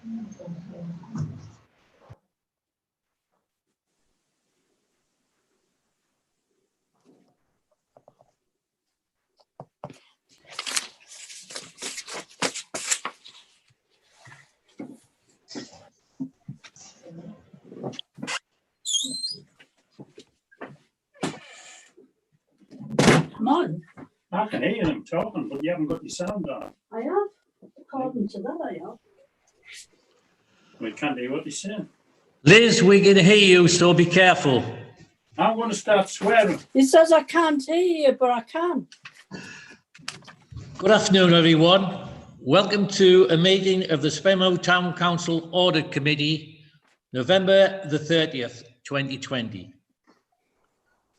Come on. I can hear them talking, but you haven't got your sound on. I have. According to that, I have. We can't hear what they're saying. Liz, we can hear you, so be careful. I'm going to start swearing. He says I can't hear you, but I can. Good afternoon, everyone. Welcome to a meeting of the Spenlow Town Council Audit Committee, November the 30th, 2020.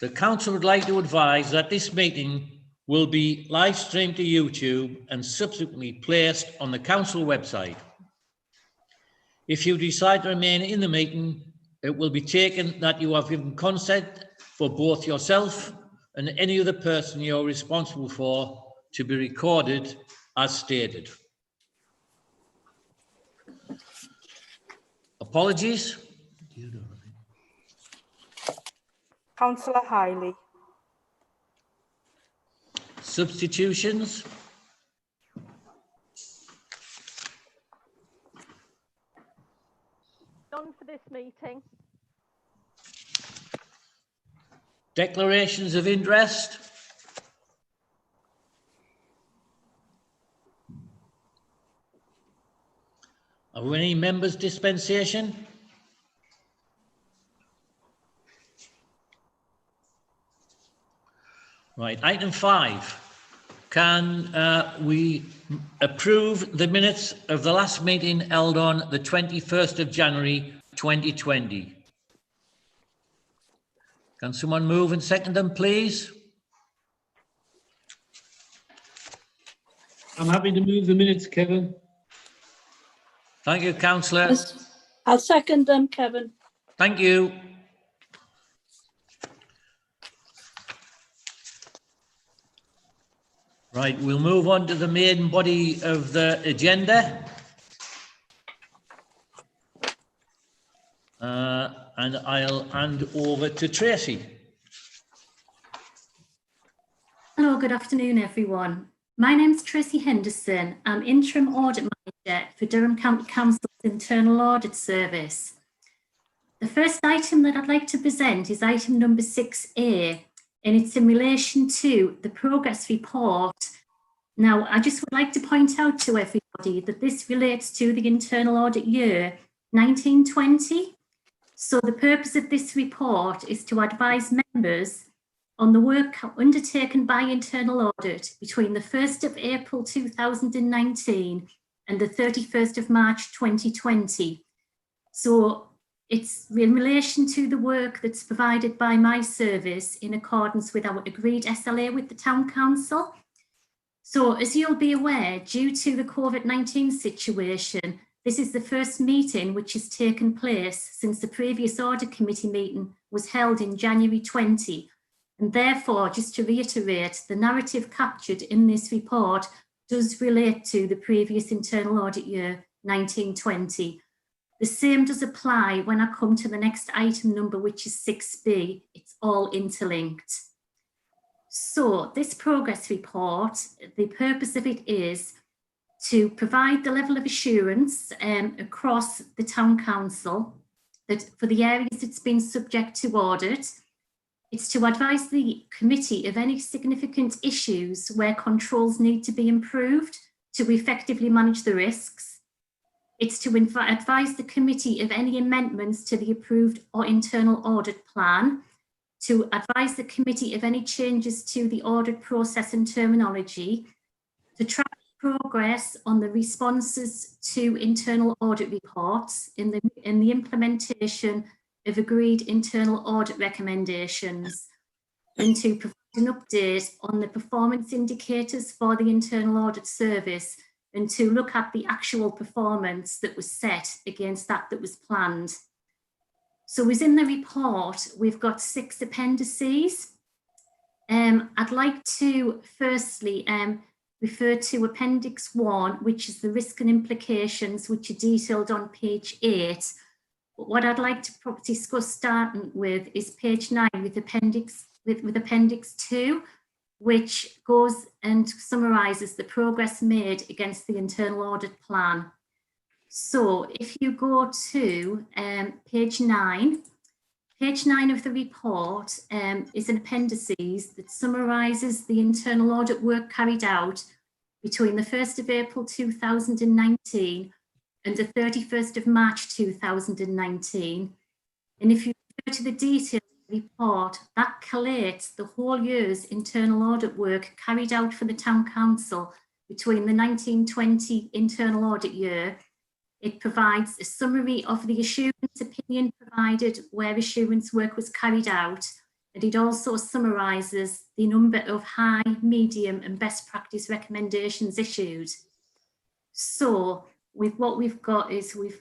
The council would like to advise that this meeting will be live streamed to YouTube and subsequently placed on the council website. If you decide to remain in the meeting, it will be taken that you have given consent for both yourself and any other person you're responsible for to be recorded as stated. Apologies. Councillor Hiley. Substitutions. None for this meeting. Declarations of interest. Are there any members' dispensation? Right, item 5. Can we approve the minutes of the last meeting held on the 21st of January 2020? Can someone move and second them, please? I'm happy to move the minutes, Kevin. Thank you, councillor. I'll second them, Kevin. Thank you. Right, we'll move on to the main body of the agenda. And I'll hand over to Tracy. Hello, good afternoon, everyone. My name's Tracy Henderson. I'm Interim Audit Manager for Durham County Council's Internal Audit Service. The first item that I'd like to present is item number 6A, and it's in relation to the progress report. Now, I just would like to point out to everybody that this relates to the internal audit year 1920. So the purpose of this report is to advise members on the work undertaken by internal audit between the 1st of April 2019 and the 31st of March 2020. So it's in relation to the work that's provided by my service in accordance with our agreed SLA with the Town Council. So as you'll be aware, due to the COVID-19 situation, this is the first meeting which has taken place since the previous audit committee meeting was held in January 20. And therefore, just to reiterate, the narrative captured in this report does relate to the previous internal audit year 1920. The same does apply when I come to the next item number, which is 6B. It's all interlinked. So this progress report, the purpose of it is to provide the level of assurance across the Town Council that for the areas that's been subject to audit. It's to advise the committee of any significant issues where controls need to be improved to effectively manage the risks. It's to advise the committee of any amendments to the approved or internal audit plan, to advise the committee of any changes to the audit process and terminology, to track progress on the responses to internal audit reports in the implementation of agreed internal audit recommendations, and to provide an update on the performance indicators for the internal audit service, and to look at the actual performance that was set against that was planned. So as in the report, we've got 6 appendices. I'd like to firstly refer to Appendix 1, which is the risk and implications, which are detailed on page 8. But what I'd like to discuss starting with is page 9 with Appendix 2, which goes and summarises the progress made against the internal audit plan. So if you go to page 9 of the report is an appendices that summarises the internal audit work carried out between the 1st of April 2019 and the 31st of March 2019. And if you refer to the details of the report, that collates the whole year's internal audit work carried out for the Town Council between the 1920 internal audit year. It provides a summary of the assurance opinion provided where assurance work was carried out, and it also summarises the number of high, medium and best practice recommendations issued. So with what we've got is we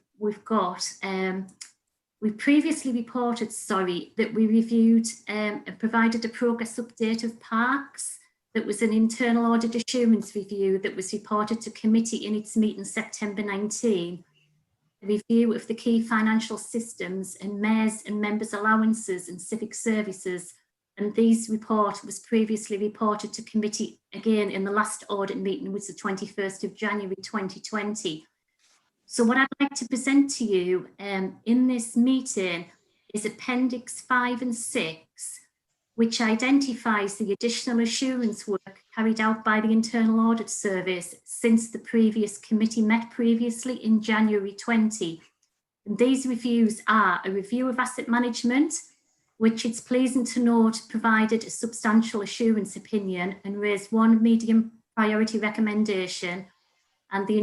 previously reported, that we reviewed and provided a progress update of parks. That was an internal audit assurance review that was reported to committee in its meeting September 19. A review of the key financial systems and mayors and members' allowances and civic services. And these report was previously reported to committee again in the last audit meeting, which was the 21st of January 2020. So what I'd like to present to you in this meeting is Appendix 5 and 6, which identifies the additional assurance work carried out by the Internal Audit Service since the previous committee met previously in January 20. And these reviews are a review of asset management, which it's pleasing to note provided a substantial assurance opinion and raised one medium priority recommendation, and the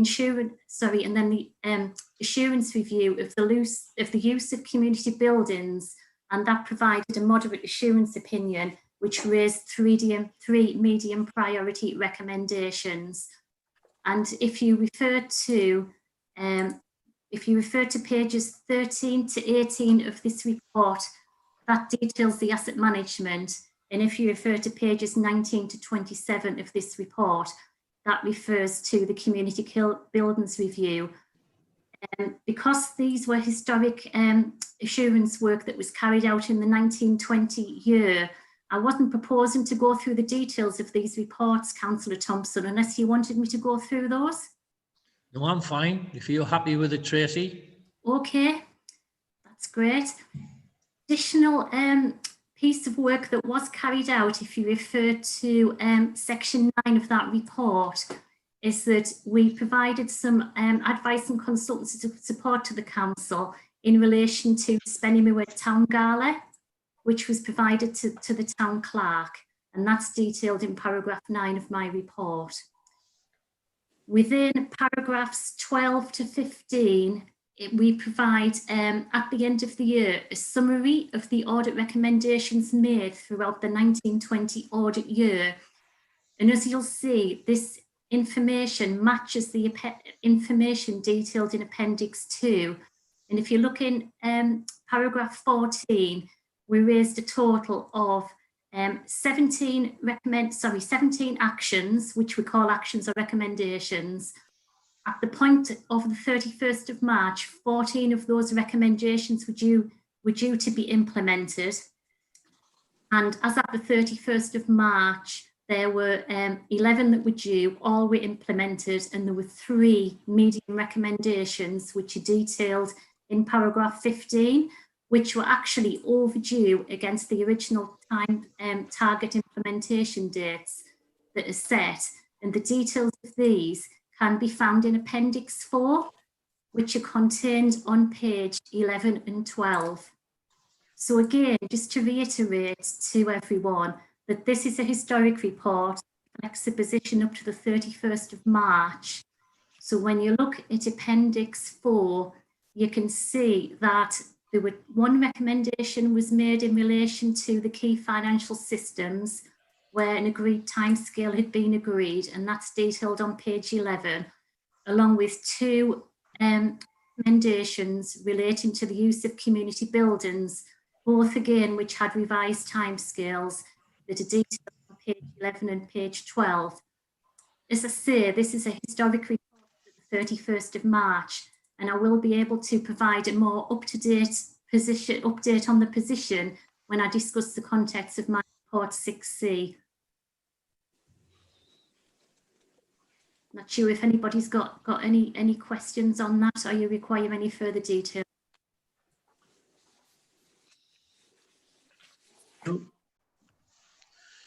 assurance review of the use of community buildings, and that provided a moderate assurance opinion, which raised three medium priority recommendations. And if you refer to pages 13 to 18 of this report, that details the asset management. And if you refer to pages 19 to 27 of this report, that refers to the community buildings review. Because these were historic assurance work that was carried out in the 1920 year, I wasn't proposing to go through the details of these reports, Councillor Thompson, unless you wanted me to go through those. No, I'm fine. If you're happy with it, Tracy. Okay, that's great. Additional piece of work that was carried out, if you refer to section 9 of that report, is that we provided some advice and consultancy support to the council in relation to Spennymoor Town Gala, which was provided to the town clerk, and that's detailed in paragraph 9 of my report. Within paragraphs 12 to 15, we provide at the end of the year a summary of the audit recommendations made throughout the 1920 audit year. And as you'll see, this information matches the information detailed in Appendix 2. And if you look in paragraph 14, we raised a total of 17 actions, which we call actions or recommendations. At the point of the 31st of March, 14 of those recommendations were due to be implemented. And as at the 31st of March, there were 11 that were due, all were implemented, and there were 3 medium recommendations, which are detailed in paragraph 15, which were actually overdue against the original time target implementation dates that are set. And the details of these can be found in Appendix 4, which are contained on page 11 and 12. So again, just to reiterate to everyone that this is a historic report, reflects the position up to the 31st of March. So when you look at Appendix 4, you can see that there were one recommendation was made in relation to the key financial systems, where an agreed timescale had been agreed, and that's detailed on page 11, along with 2 recommendations relating to the use of community buildings, both again which had revised timescales that are detailed on page 11 and page 12. as I say, this is a historic report for the 31st of March, and I will be able to provide a more up-to-date update on the position when I discuss the context of my report 6C. Not sure if anybody's got any questions on that, or you require any further detail.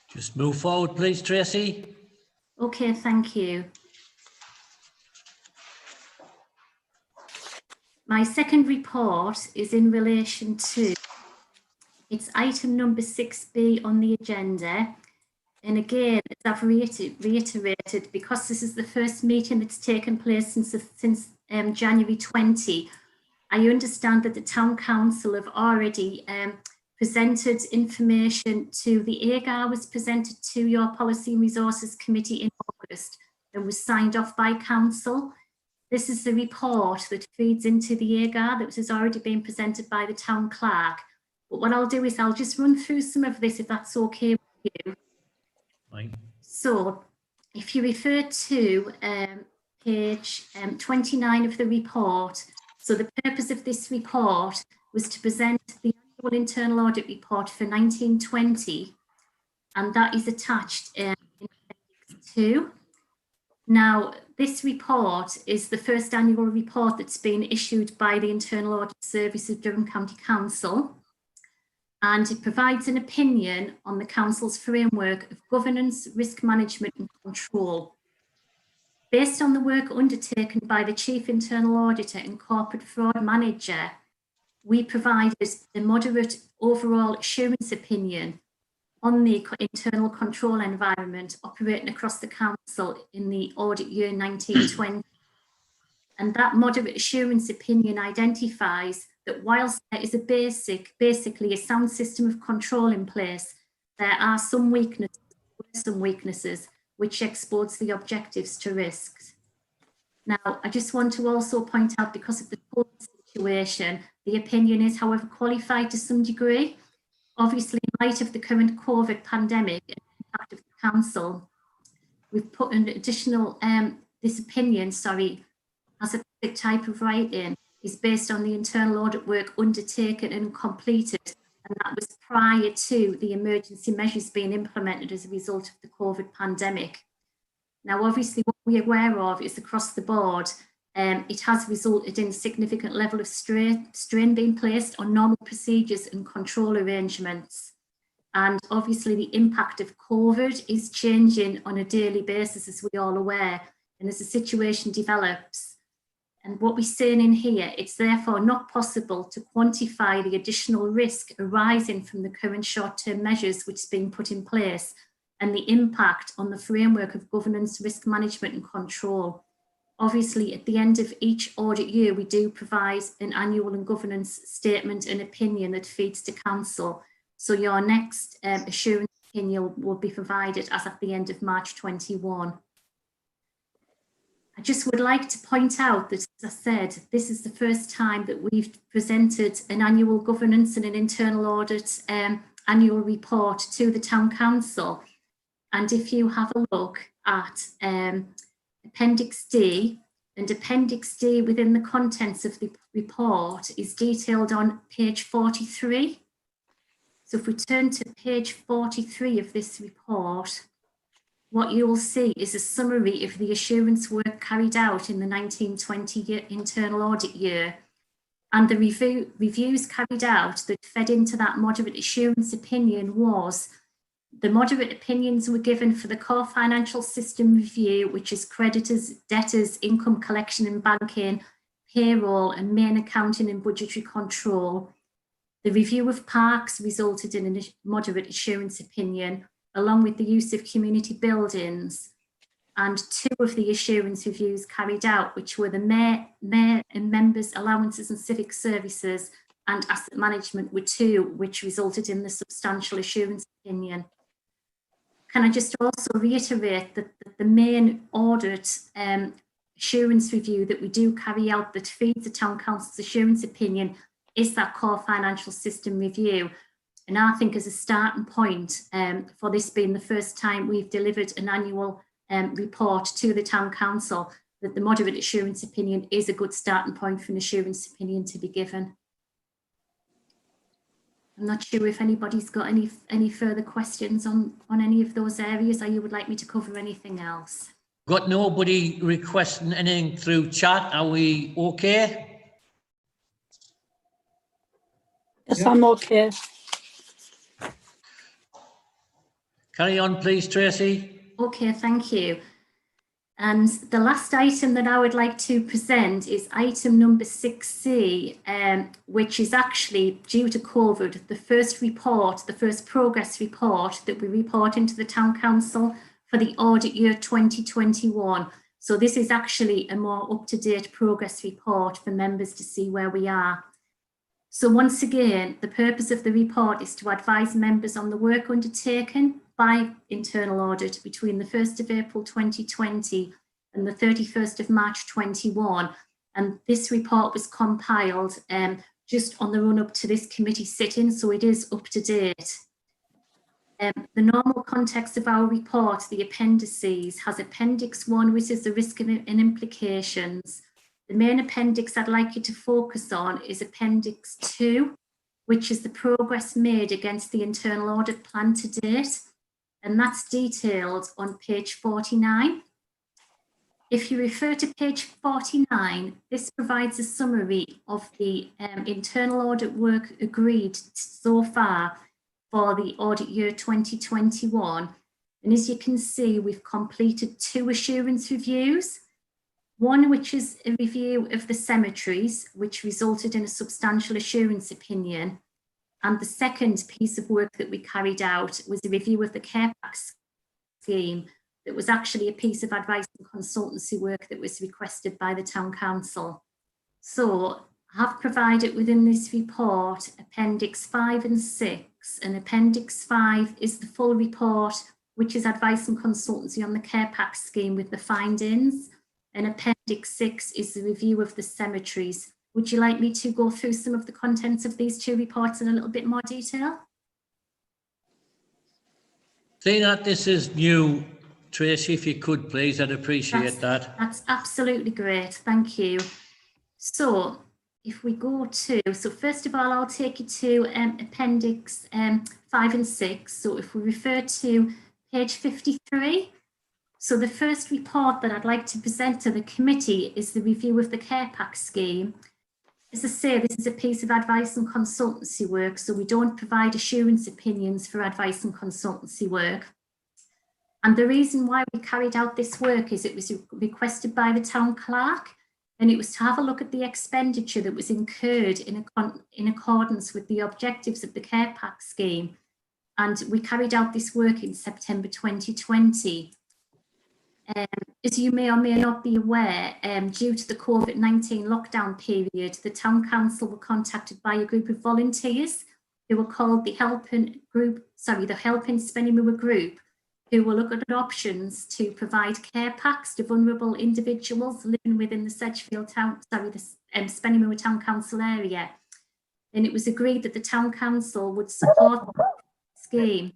Just move forward, please, Tracy. Okay, thank you. My second report is in relation to, it's item number 6B on the agenda. And again, as I've reiterated, because this is the first meeting that's taken place since January 20, I understand that the Town Council have already presented information to the AGAR, was presented to your Policy and Resources Committee in August and was signed off by Council. This is the report that feeds into the AGAR that has already been presented by the Town Clerk. But what I'll do is I'll just run through some of this if that's okay with you. Fine. So if you refer to page 29 of the report, so the purpose of this report was to present the annual internal audit report for 1920, and that is attached in Appendix 2. Now, this report is the first annual report that's been issued by the Internal Audit Service of Durham County Council, and it provides an opinion on the Council's framework of governance, risk management and control. Based on the work undertaken by the Chief Internal Auditor and Corporate Fraud Manager, we provided a moderate overall assurance opinion on the internal control environment operating across the Council in the audit year 1920. And that moderate assurance opinion identifies that whilst there is basically a sound system of control in place, there are some weaknesses which expose the objectives to risks. Now, I just want to also point out, because of the COVID situation, the opinion is, however, qualified to some degree. Obviously, in light of the current COVID pandemic and the impact of the Council, we've put an additional, this opinion, as a type of writing, is based on the internal audit work undertaken and completed, and that was prior to the emergency measures being implemented as a result of the COVID pandemic. Now, obviously, what we're aware of is across the board, it has resulted in a significant level of strain being placed on normal procedures and control arrangements. And obviously, the impact of COVID is changing on a daily basis, as we're all aware. And as the situation develops, and what we're saying in here, it's therefore not possible to quantify the additional risk arising from the current short-term measures which have been put in place and the impact on the framework of governance, risk management and control. Obviously, at the end of each audit year, we do provide an annual and governance statement and opinion that feeds to Council. So your next assurance opinion will be provided as at the end of March 21. I just would like to point out that, as I said, this is the first time that we've presented an annual governance and an internal audit annual report to the Town Council. And if you have a look at Appendix D, and Appendix D within the contents of the report is detailed on page 43. So if we turn to page 43 of this report, what you will see is a summary of the assurance work carried out in the 1920 internal audit year, and the reviews carried out that fed into that moderate assurance opinion was the moderate opinions were given for the core financial system review, which is creditors, debtors, income collection and banking, payroll and main accounting and budgetary control. The review of parks resulted in a moderate assurance opinion, along with the use of community buildings, and two of the assurance reviews carried out, which were the mayor and members' allowances and civic services and asset management, were two, which resulted in the substantial assurance opinion. Can I just also reiterate that the main audit assurance review that we do carry out that feeds the Town Council's assurance opinion is that core financial system review. And I think as a starting point for this being the first time we've delivered an annual report to the Town Council that the moderate assurance opinion is a good starting point for an assurance opinion to be given. I'm not sure if anybody's got any further questions on any of those areas, or you would like me to cover anything else. Got nobody requesting anything through chat. Are we okay? Yes, Yeah. I'm okay. Carry on, please, Tracy. Okay, thank you. And the last item that I would like to present is item number 6C, which is actually, due to COVID, the first report, the first progress report that we report into the Town Council for the audit year 2021. So this is actually a more up-to-date progress report for members to see where we are. So once again, the purpose of the report is to advise members on the work undertaken by internal audit between the 1st of April 2020 and the 31st of March 21. And this report was compiled just on the run up to this committee sitting, so it is up to date. The normal context of our report, the appendices, has Appendix 1, which is the risk and implications. The main appendix I'd like you to focus on is Appendix 2, which is the progress made against the internal audit plan to date, and that's detailed on page 49. If you refer to page 49, this provides a summary of the internal audit work agreed so far for the audit year 2021. And as you can see, we've completed 2 assurance reviews. One which is a review of the cemeteries, which resulted in a substantial assurance opinion. And the second piece of work that we carried out was a review of the care pack scheme that was actually a piece of advice and consultancy work that was requested by the Town Council. So I have provided within this report Appendix 5 and 6, and Appendix 5 is the full report, which is advice and consultancy on the care pack scheme with the findings. And Appendix 6 is the review of the cemeteries. Would you like me to go through some of the contents of these 2 reports in a little bit more detail? Seeing that this is new, Tracy, if you could please, I'd appreciate that. That's absolutely great, thank you. So if we go to, so first of all, I'll take you to Appendix 5 and 6. So if we refer to page 53, so the first report that I'd like to present to the committee is the review of the care pack scheme. As I say, this is a piece of advice and consultancy work, so we don't provide assurance opinions for advice and consultancy work. And the reason why we carried out this work is it was requested by the town clerk, and it was to have a look at the expenditure that was incurred in accordance with the objectives of the care pack scheme. And we carried out this work in September 2020. As you may or may not be aware, due to the COVID-19 lockdown period, the Town Council were contacted by a group of volunteers who were called the Helping Spennymoor Group, who will look at options to provide care packs to vulnerable individuals living within the Spennymoor Town Council area. And it was agreed that the Town Council would support the scheme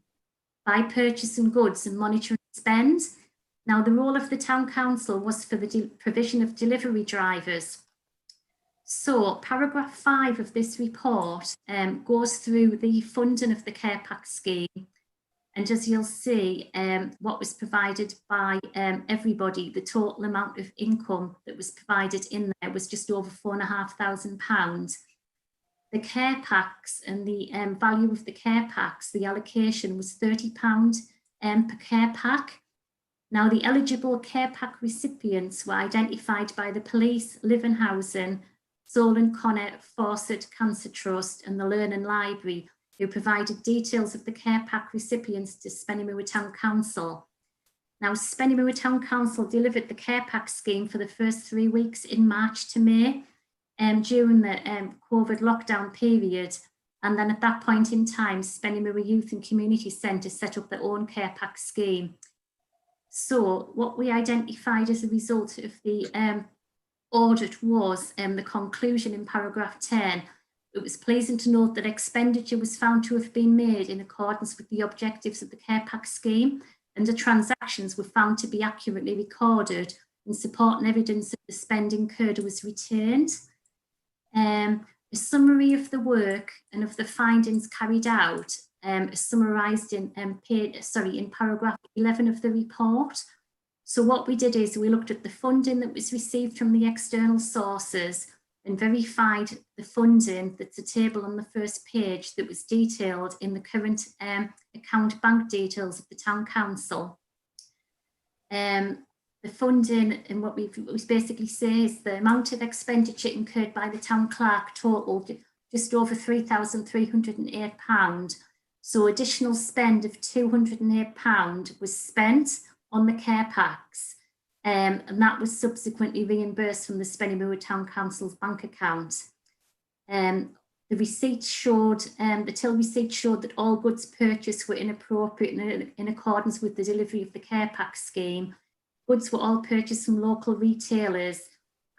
by purchasing goods and monitoring spend. Now, the role of the Town Council was for the provision of delivery drivers. So paragraph 5 of this report goes through the funding of the care pack scheme. And as you'll see, what was provided by everybody, the total amount of income that was provided in there was just over £4,500. The care packs and the value of the care packs, the allocation was £30 per care pack. Now, the eligible care pack recipients were identified by the police, Live and Housing, Solent Connor, Fawcett Cancer Trust and the Learning Library, who provided details of the care pack recipients to Spennymoor Town Council. Now, Spennymoor Town Council delivered the care pack scheme for the first 3 weeks in March to May during the COVID lockdown period. And then at that point in time, Spennymoor Youth and Community Centre set up their own care pack scheme. So what we identified as a result of the audit was the conclusion in paragraph 10. It was pleasing to note that expenditure was found to have been made in accordance with the objectives of the care pack scheme, and the transactions were found to be accurately recorded, and support and evidence of the spend incurred was returned. A summary of the work and of the findings carried out is summarised in paragraph 11 of the report. So what we did is we looked at the funding that was received from the external sources and verified the funding. That's a table on the first page that was detailed in the current account bank details of the Town Council. The funding, and what we basically say is the amount of expenditure incurred by the Town Clerk totaled just over £3,308. So additional spend of £208 was spent on the care packs, and that was subsequently reimbursed from the Spennymoor Town Council's bank account. The receipt showed, the till receipt showed that all goods purchased were inappropriate and in accordance with the delivery of the care pack scheme. Goods were all purchased from local retailers,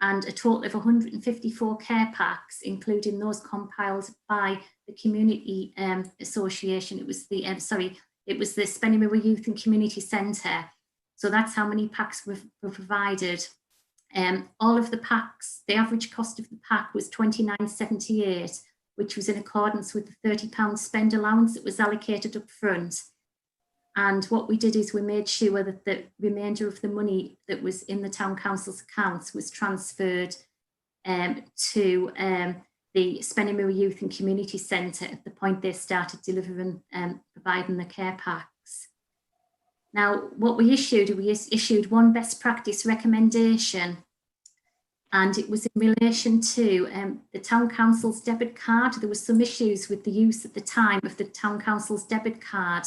and a total of 154 care packs, including those compiled by the Community Association. It was the Spennymoor Youth and Community Centre. So that's how many packs were provided. All of the packs, the average cost of the pack was £29.78, which was in accordance with the £30 spend allowance that was allocated up front. And what we did is we made sure that the remainder of the money that was in the Town Council's accounts was transferred to the Spennymoor Youth and Community Centre at the point they started delivering and providing the care packs. Now, what we issued one best practice recommendation, and it was in relation to the Town Council's debit card. There were some issues with the use at the time of the Town Council's debit card.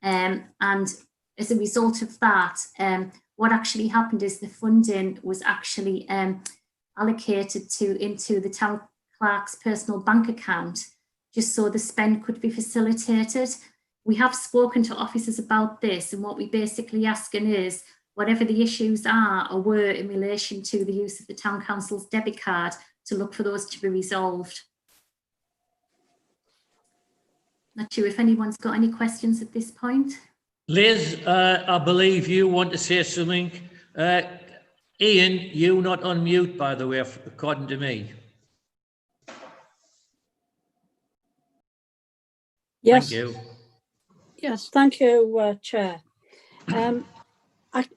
And as a result of that, what actually happened is the funding was actually allocated into the Town Clerk's personal bank account, just so the spend could be facilitated. We have spoken to officers about this, and what we basically asking is whatever the issues are or were in relation to the use of the Town Council's debit card, to look for those to be resolved. Not sure if anyone's got any questions at this point. Liz, I believe you want to say something. Ian, you're not on mute, by the way, according to me. Yes. Thank you. Yes, thank you, Chair.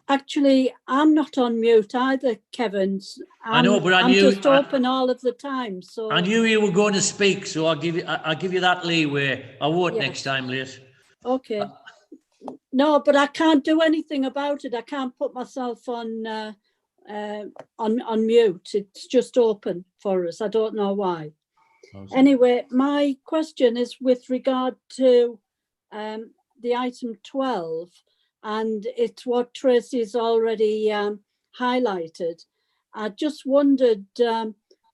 Actually, I'm not on mute either, Kevin's. I know, but I'm just open all of the time. So I knew you were going to speak, so I'll give you that leeway. I won't Yes. next time, Liz. Okay. No, but I can't do anything about it. I can't put myself on mute. It's just open for us. I don't know why. Awesome. Anyway, my question is with regard to the item 12, and it's what Tracy's already highlighted. I just wondered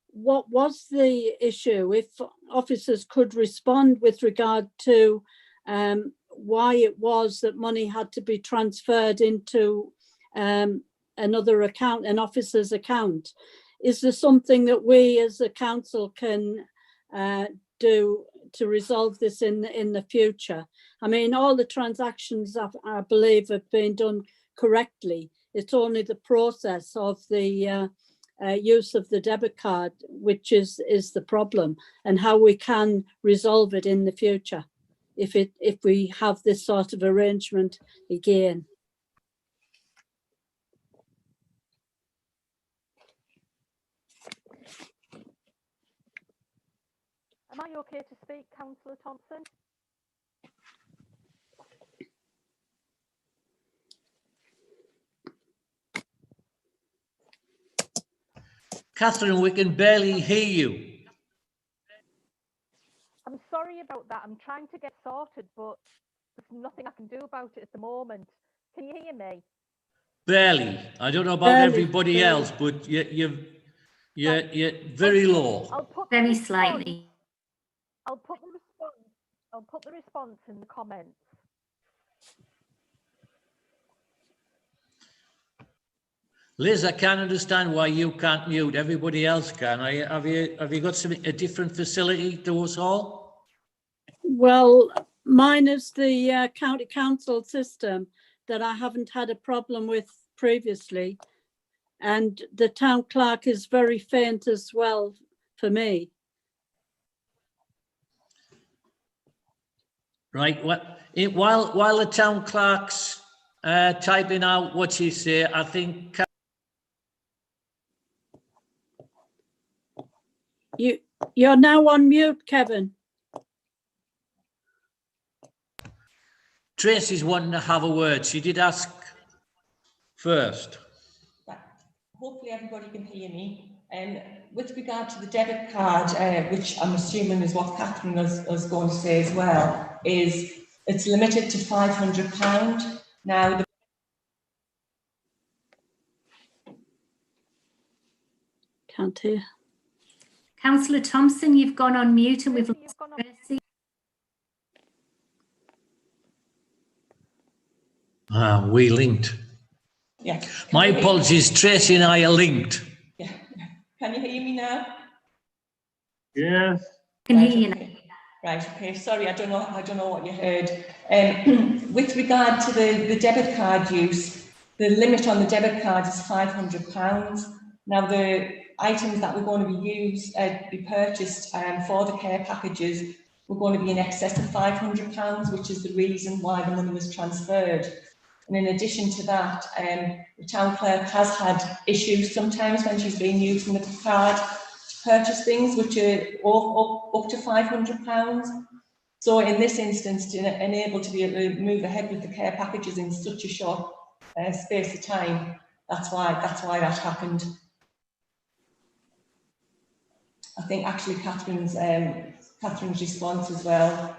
what was the issue, if officers could respond with regard to why it was that money had to be transferred into another account, an officer's account. Is there something that we as a council can do to resolve this in the future? I mean, all the transactions I believe have been done correctly. It's only the process of the use of the debit card which is the problem, and how we can resolve it in the future if we have this sort of arrangement again. Am I okay to speak, Councillor Thompson? Catherine, we can barely hear you. I'm sorry about that. I'm trying to get sorted, but there's nothing I can do about it at the moment. Can you hear me? Barely. I don't know about Barely, everybody barely. else, but you're very low. I'll put Very the response- slightly. I'll put the response in the comments. Liz, I can't understand why you can't mute. Everybody else can. Have you got a different facility to us all? Well, mine is the county council system, that I haven't had a problem with previously. And the town clerk is very faint as well for me. Right, while the town clerk's typing out what she say, I think You're now on mute, Kevin. Tracy's wanting to have a word. She did ask first. Right. Hopefully everybody can hear me. With regard to the debit card, which I'm assuming is what Catherine was going to say as well, is it's limited to £500. Now, Can't hear. Councillor Thompson, you've gone on mute and we've Tracy, lost you've gone on- Tracy. We linked. yeah. My apologies, Tracy and I are linked. Yeah. Can you hear me now? Yes. Can Right, hear you now. okay. Right, okay, sorry, I don't know what you heard. With regard to the debit card use, the limit on the debit card is £500. Now, the items that were going to be purchased for the care packages were going to be in excess of £500, which is the reason why the money was transferred. And in addition to that, the town clerk has had issues sometimes when she's been using the card to purchase things which are up to £500. So in this instance, to enable to be able to move ahead with the care packages in such a short space of time, that's why that happened. I think actually Catherine's response as well.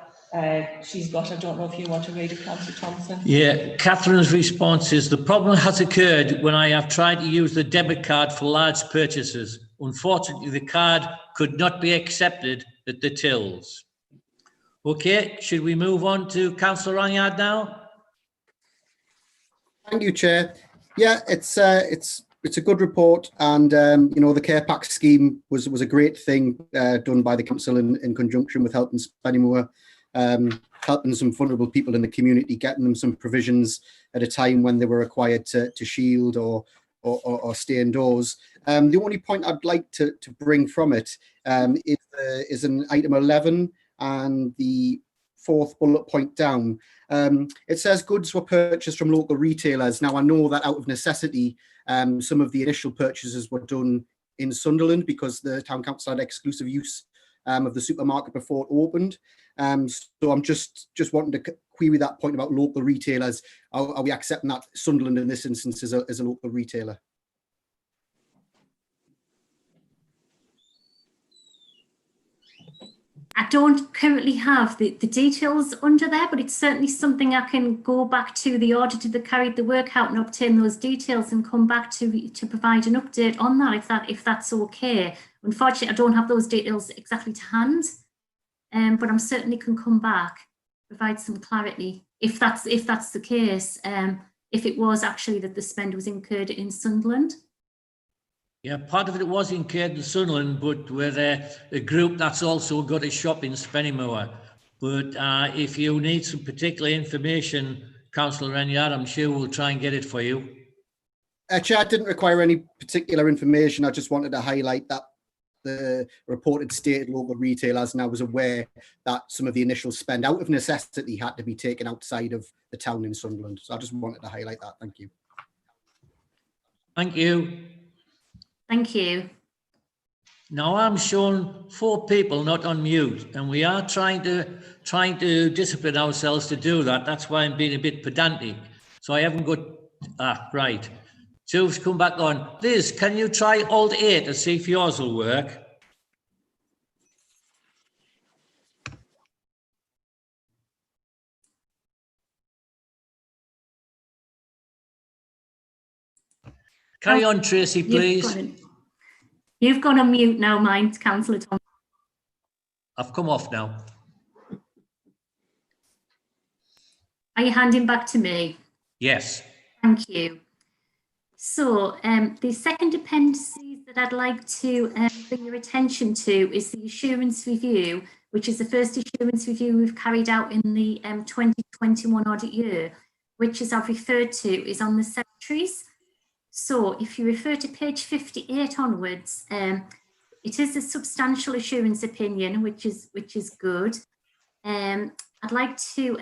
She's got, I don't know if you want to read it, Councillor Thompson. Yeah, Catherine's response is, the problem has occurred when I have tried to use the debit card for large purchases. Unfortunately, the card could not be accepted at the tills. Okay, should we move on to Councillor Ranyard now? Thank you, Chair. Yeah, it's a good report, and you know, the care pack scheme was a great thing done by the council in conjunction with helping Spennymoor, helping some vulnerable people in the community, getting them some provisions at a time when they were required to shield or stay indoors. The only point I'd like to bring from it is in item 11 and the fourth bullet point down. It says goods were purchased from local retailers. Now, I know that out of necessity, some of the initial purchases were done in Sunderland because the town council had exclusive use of the supermarket before it opened. So I'm just wanting to query that point about local retailers. Are we accepting that Sunderland in this instance as a local retailer? I don't currently have the details under there, but it's certainly something I can go back to the auditor that carried the work out and obtain those details and come back to provide an update on that, if that's okay. Unfortunately, I don't have those details exactly to hand, but I'm certainly can come back, provide some clarity if that's the case. If it was actually that the spend was incurred in Sunderland. Yeah, part of it was incurred in Sunderland, but we're a group that's also got a shop in Spennymoor. But if you need some particular information, Councillor Renyard, I'm sure we'll try and get it for you. Chair, I didn't require any particular information. I just wanted to highlight that the reported stated local retailers, and I was aware that some of the initial spend out of necessity had to be taken outside of the town in Sunderland. So I just wanted to highlight that. Thank you. Thank you. Thank you. Now I'm showing 4 people not on mute, and we are trying to discipline ourselves to do that. That's why I'm being a bit pedantic. So I haven't got right. 2's come back on. Liz, can you try Alt 8 to see if yours will work? Carry on, Tracy, please. You've gone on mute now, mind, Councillor Thompson. I've come off now. Are you handing back to me? Yes. Thank you. So the second appendices that I'd like to bring your attention to is the assurance review, which is the first assurance review we've carried out in the 2021 audit year. which, as I've referred to, is on the cemeteries. So if you refer to page 58 onwards, it is a substantial assurance opinion, which is good. I'd like to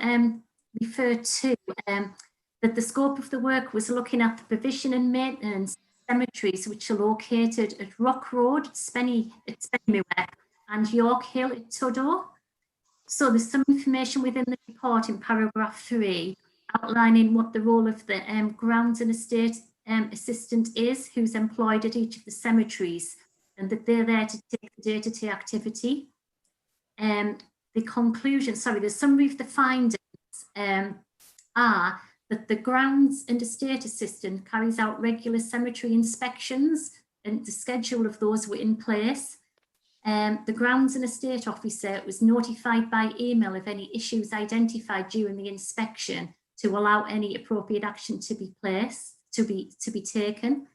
refer to that the scope of the work was looking at the provision and maintenance of cemeteries which are located at Rock Road, Spennymoor, and York Hill at Tudor. So there's some information within the report in paragraph 3 outlining what the role of the grounds and estate assistant is, who's employed at each of the cemeteries, and that they're there to take the day-to-day activity. The conclusion, the summary of the findings are that the grounds and estate assistant carries out regular cemetery inspections, and the schedule of those were in place. The grounds and estate officer was notified by email of any issues identified during the inspection to allow any appropriate action to be taken.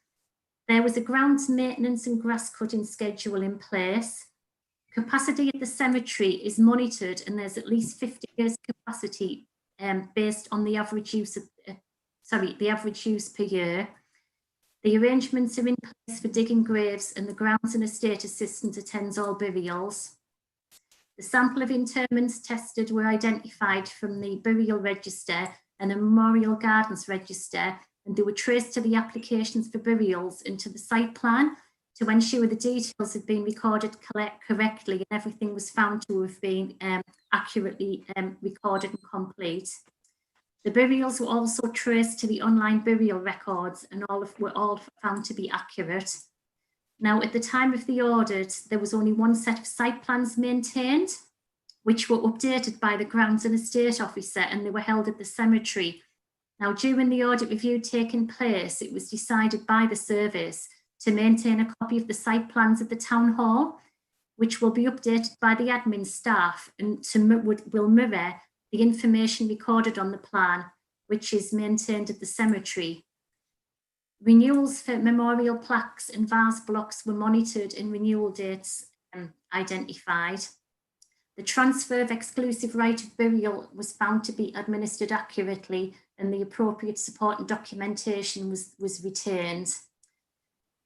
There was a grounds maintenance and grass cutting schedule in place. Capacity at the cemetery is monitored, and there's at least 50 years capacity based on the average use per year. The arrangements are in place for digging graves, and the grounds and estate assistant attends all burials. The sample of interments tested were identified from the burial register and the memorial gardens register, and they were traced to the applications for burials and to the site plan to ensure the details had been recorded correctly and everything was found to have been accurately recorded and complete. The burials were also traced to the online burial records, and were all found to be accurate. Now, at the time of the audit, there was only one set of site plans maintained, which were updated by the grounds and estate officer, and they were held at the cemetery. Now, during the audit review taking place, it was decided by the service to maintain a copy of the site plans at the town hall, which will be updated by the admin staff and will mirror the information recorded on the plan, which is maintained at the cemetery. Renewals for memorial plaques and vase blocks were monitored and renewal dates identified. The transfer of exclusive right of burial was found to be administered accurately, and the appropriate support and documentation was retained.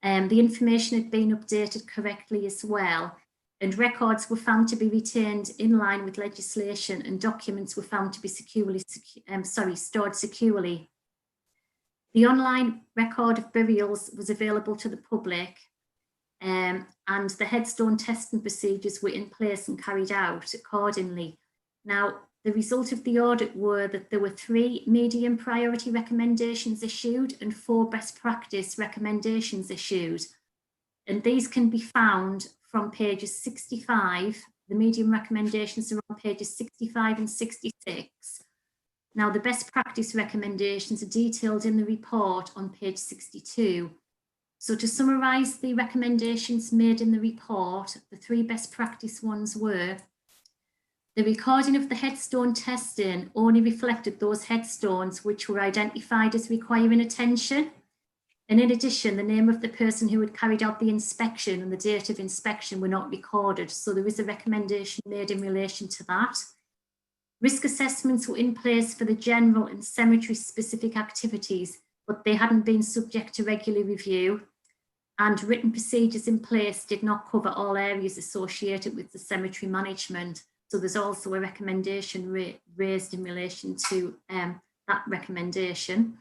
The information had been updated correctly as well, and records were found to be retained in line with legislation, and documents were found to be stored securely. The online record of burials was available to the public, and the headstone testing procedures were in place and carried out accordingly. Now, the result of the audit were that there were 3 medium priority recommendations issued and 4 best practice recommendations issued. And these can be found from pages 65. The medium recommendations are on pages 65 and 66. Now, the best practice recommendations are detailed in the report on page 62. So to summarise the recommendations made in the report, the 3 best practice ones were: the recording of the headstone testing only reflected those headstones which were identified as requiring attention. And in addition, the name of the person who had carried out the inspection and the date of inspection were not recorded. So there is a recommendation made in relation to that. Risk assessments were in place for the general and cemetery specific activities, but they hadn't been subject to regular review. And written procedures in place did not cover all areas associated with the cemetery management. So there's also a recommendation raised in relation to that recommendation.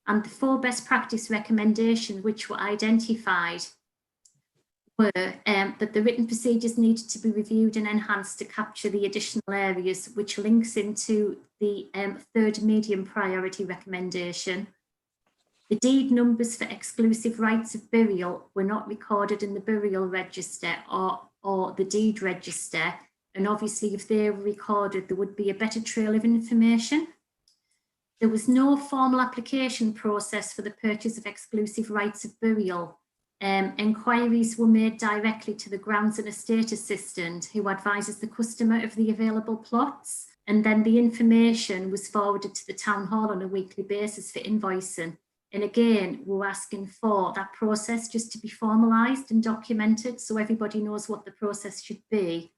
And the 4 best practice recommendations which were identified were that the written procedures needed to be reviewed and enhanced to capture the additional areas, which links into the 3rd medium priority recommendation. The deed numbers for exclusive rights of burial were not recorded in the burial register or the deed register. And obviously, if they were recorded, there would be a better trail of information. There was no formal application process for the purchase of exclusive rights of burial. Enquiries were made directly to the grounds and estate assistant, who advises the customer of the available plots. And then the information was forwarded to the town hall on a weekly basis for invoicing. And again, we're asking for that process just to be formalised and documented so everybody knows what the process should be.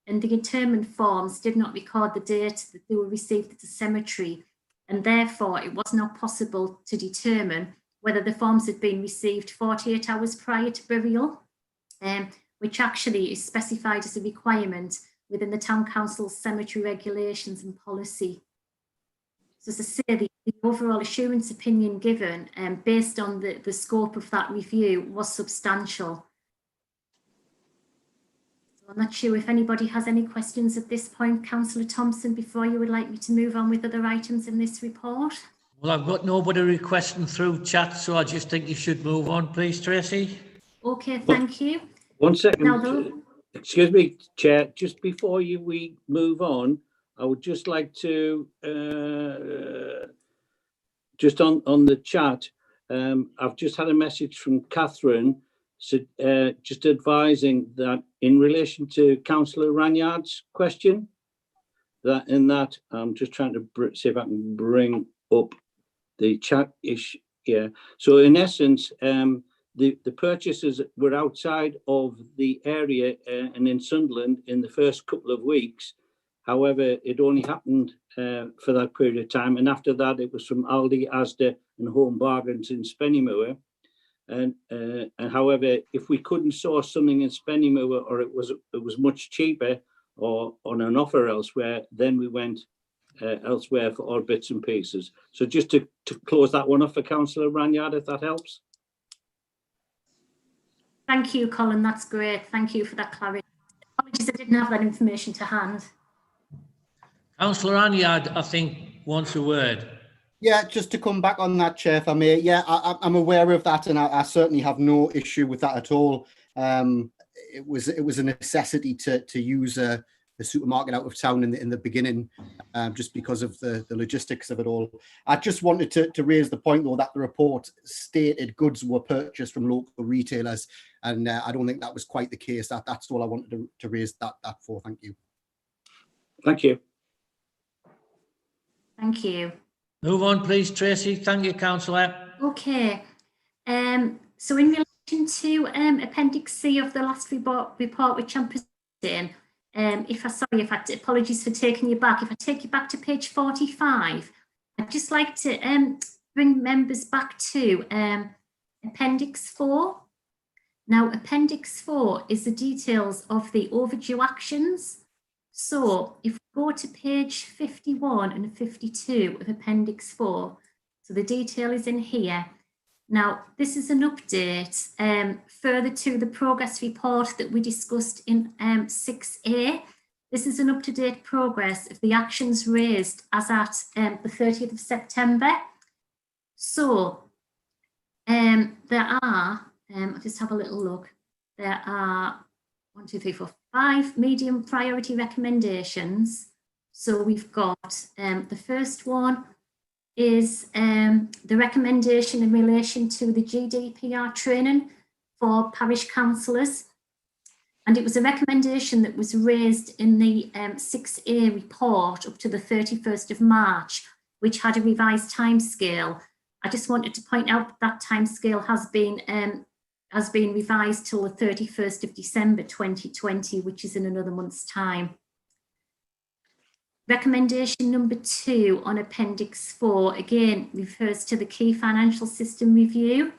And the interment forms did not record the date that they were received at the cemetery, and therefore it was not possible to determine whether the forms had been received 48 hours prior to burial, which actually is specified as a requirement within the Town Council's cemetery regulations and policy. So as I say, the overall assurance opinion given based on the scope of that review was substantial. So I'm not sure if anybody has any questions at this point, Councillor Thompson, before you would like me to move on with other items in this report. Well, I've got nobody requesting through chat, so I just think you should move on, please, Tracy. Okay, thank you. 1 second. Now, Excuse me, Chair. Just before we move on, I would just like to just on the chat. I've just had a message from Catherine, just advising that in relation to Councillor Ranyard's question, that I'm just trying to see if I can bring up the chat issue. Yeah. So in essence, the purchases were outside of the area and in Sunderland in the first couple of weeks. However, it only happened for that period of time, and after that, it was from Aldi, Asda, and Home Bargains in Spennymoor. And however, if we couldn't source something in Spennymoor, or it was much cheaper, or on an offer elsewhere, then we went elsewhere for odd bits and pieces. So just to close that one off for Councillor Ranyard, if that helps. thank you, Colin. That's great. Thank you for that clarity. Apologies, I didn't have that information to hand. Councillor Ranyard, I think, wants a word. Yeah, just to come back on that, Chair, if I may. Yeah, I'm aware of that, and I certainly have no issue with that at all. It was a necessity to use a supermarket out of town in the beginning, just because of the logistics of it all. I just wanted to raise the point, though, that the report stated goods were purchased from local retailers, and I don't think that was quite the case. That's all I wanted to raise that for. Thank you. Thank you. Thank you. Move on, please, Tracy. Thank you, Councillor. Okay. So in relation to Appendix C of the last report which I'm presenting, apologies for taking you back. If I take you back to page 45, I'd just like to bring members back to Appendix 4. Now, Appendix 4 is the details of the overdue actions. So if we go to page 51 and 52 of Appendix 4, so the detail is in here. Now, this is an update further to the progress report that we discussed in 6A. This is an up-to-date progress of the actions raised as at the 30th of September. So there are, I'll just have a little look. There are 1, 2, 3, 4, 5 medium priority recommendations. So we've got the first one is the recommendation in relation to the GDPR training for parish councillors. And it was a recommendation that was raised in the 6A report up to the 31st of March, which had a revised timescale. I just wanted to point out that timescale has been revised till the 31st of December 2020, which is in another month's time. Recommendation number 2 on Appendix 4, again, refers to the key financial system review,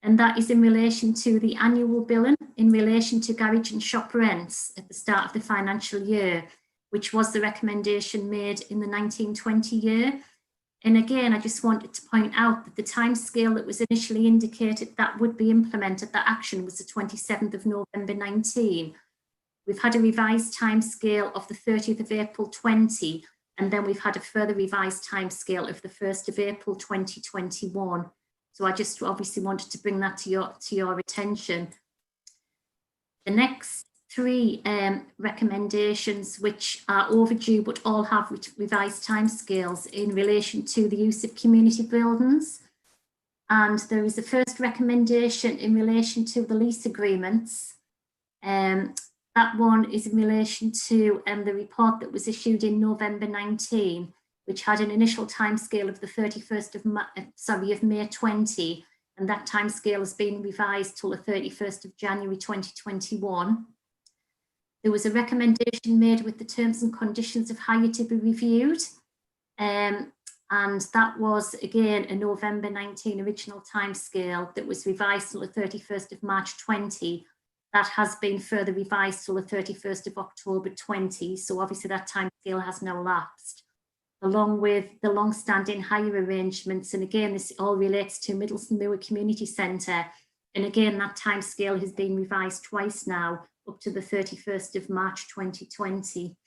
and that is in relation to the annual billing in relation to garage and shop rents at the start of the financial year, which was the recommendation made in the 1920 year. And again, I just wanted to point out that the timescale that was initially indicated that would be implemented, that action, was the 27th of November 19. We've had a revised timescale of the 30th of April 20, and then we've had a further revised timescale of the 1st of April 2021. So I just obviously wanted to bring that to your attention. The next 3 recommendations, which are overdue but all have revised timescales in relation to the use of community buildings. And there is a first recommendation in relation to the lease agreements. That one is in relation to the report that was issued in November 19, which had an initial timescale of the 31st of May 20, and that timescale has been revised till the 31st of January 2021. There was a recommendation made with the terms and conditions of hire to be reviewed. And that was, again, a November 19 original timescale that was revised till the 31st of March 20. That has been further revised till the 31st of October 20. So obviously that timescale has now lapsed, along with the long-standing hire arrangements. And again, this all relates to Middleton Moor Community Centre. And again, that timescale has been revised twice now, up to the 31st of March 2020.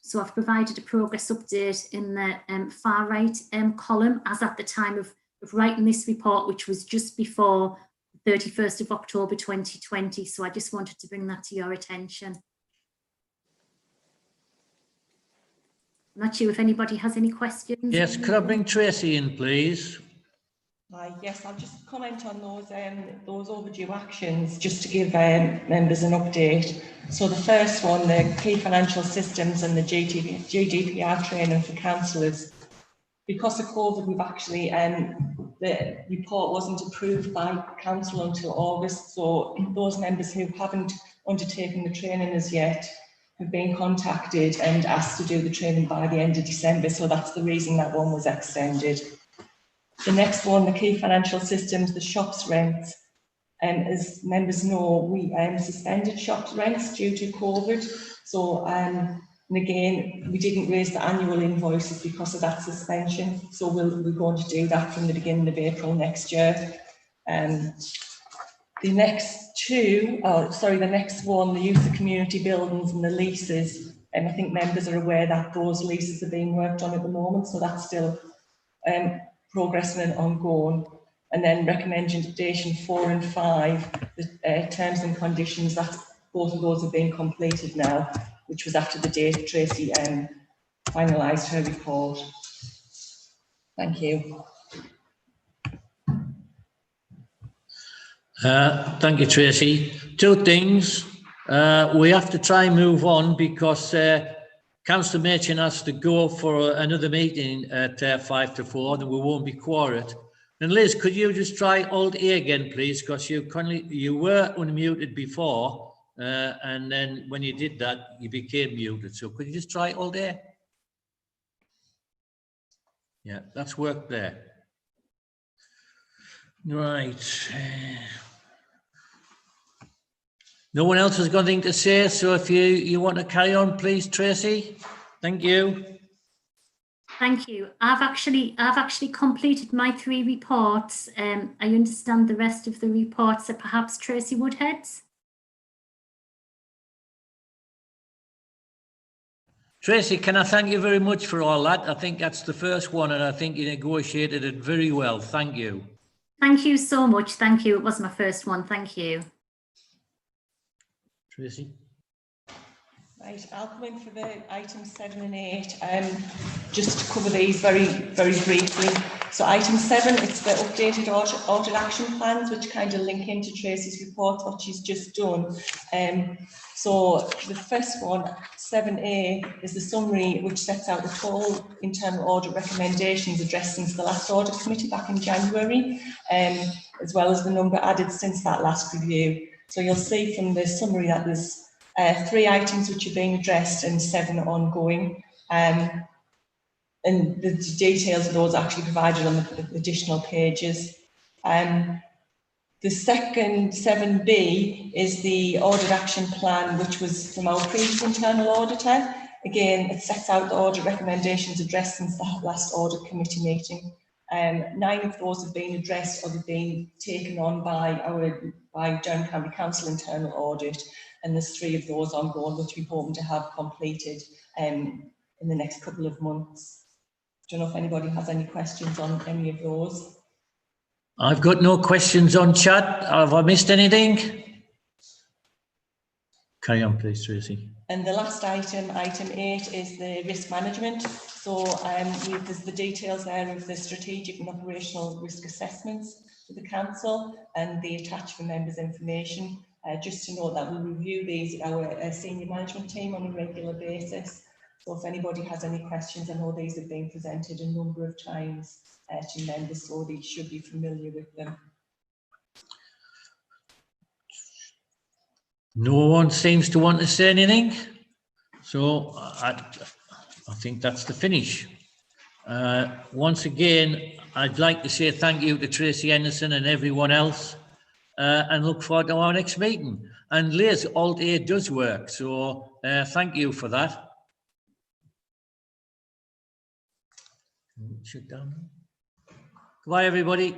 So I've provided a progress update in the far right column, as at the time of writing this report, which was just before the 31st of October 2020. So I just wanted to bring that to your attention. I'm not sure if anybody has any questions. Yes, could I bring Tracy in, please? Yes, I'll just comment on those overdue actions, just to give members an update. So the first one, the key financial systems and the GDPR training for councillors. Because of COVID, we've actually, the report wasn't approved by council until August. So those members who haven't undertaken the training as yet have been contacted and asked to do the training by the end of December. So that's the reason that one was extended. The next one, the key financial systems, the shops rents. As members know, we suspended shops rents due to COVID. So, and again, we didn't raise the annual invoices because of that suspension. So we're going to do that from the beginning of April next year. The next two, the next one, the use of community buildings and the leases. And I think members are aware that those leases are being worked on at the moment. So that's still progressing and ongoing. And then recommendation 4 and 5, the terms and conditions, that both of those have been completed now, which was after the date Tracy finalised her report. Thank you. Thank you, Tracy. Two things. We have to try and move on because Councillor Machin has to go for another meeting at 5 to 4, and we won't be quorate. And Liz, could you just try Alt A again, please? Because you were unmuted before, and then when you did that, you became muted. So could you just try Alt A? Yeah, that's worked there. Right. No one else has got anything to say, so if you want to carry on, please, Tracy. Thank you. Thank you. I've actually completed my 3 reports. I understand the rest of the reports are perhaps Tracy Woodhead's. Tracy, can I thank you very much for all that? I think that's the first one, and I think you negotiated it very well. Thank you. Thank you so much. Thank you. It was my first one. Thank you. Tracy? Right, I'll come in for the items 7 and 8. Just to cover these very, very briefly. So item 7, it's the updated audit action plans, which kind of link into Tracy's report, what she's just done. So the first one, 7A, is the summary which sets out the total internal audit recommendations addressed since the last audit committee back in January, as well as the number added since that last review. So you'll see from the summary that there's 3 items which are being addressed and 7 ongoing. And the details of those are actually provided on the additional pages. The second 7B is the audit action plan, which was from our previous internal auditor. Again, it sets out the audit recommendations addressed since the last audit committee meeting. 9 of those have been addressed or have been taken on by Durham County Council internal audit, and there's 3 of those ongoing, which we're hoping to have completed in the next couple of months. I don't know if anybody has any questions on any of those. I've got no questions on chat. Have I missed anything? Carry on, please, Tracy. And the last item, item 8, is the risk management. So there's the details there of the strategic and operational risk assessments for the council and the attached for members' information. Just to note that we review these at our senior management team on a regular basis. So if anybody has any questions, I know these have been presented a number of times to members, so they should be familiar with them. No one seems to want to say anything. So I think that's the finish. Once again, I'd like to say thank you to Tracy Henderson and everyone else, and look forward to our next meeting. And Liz, Alt A does work, so thank you for that. Shut down. Goodbye, everybody.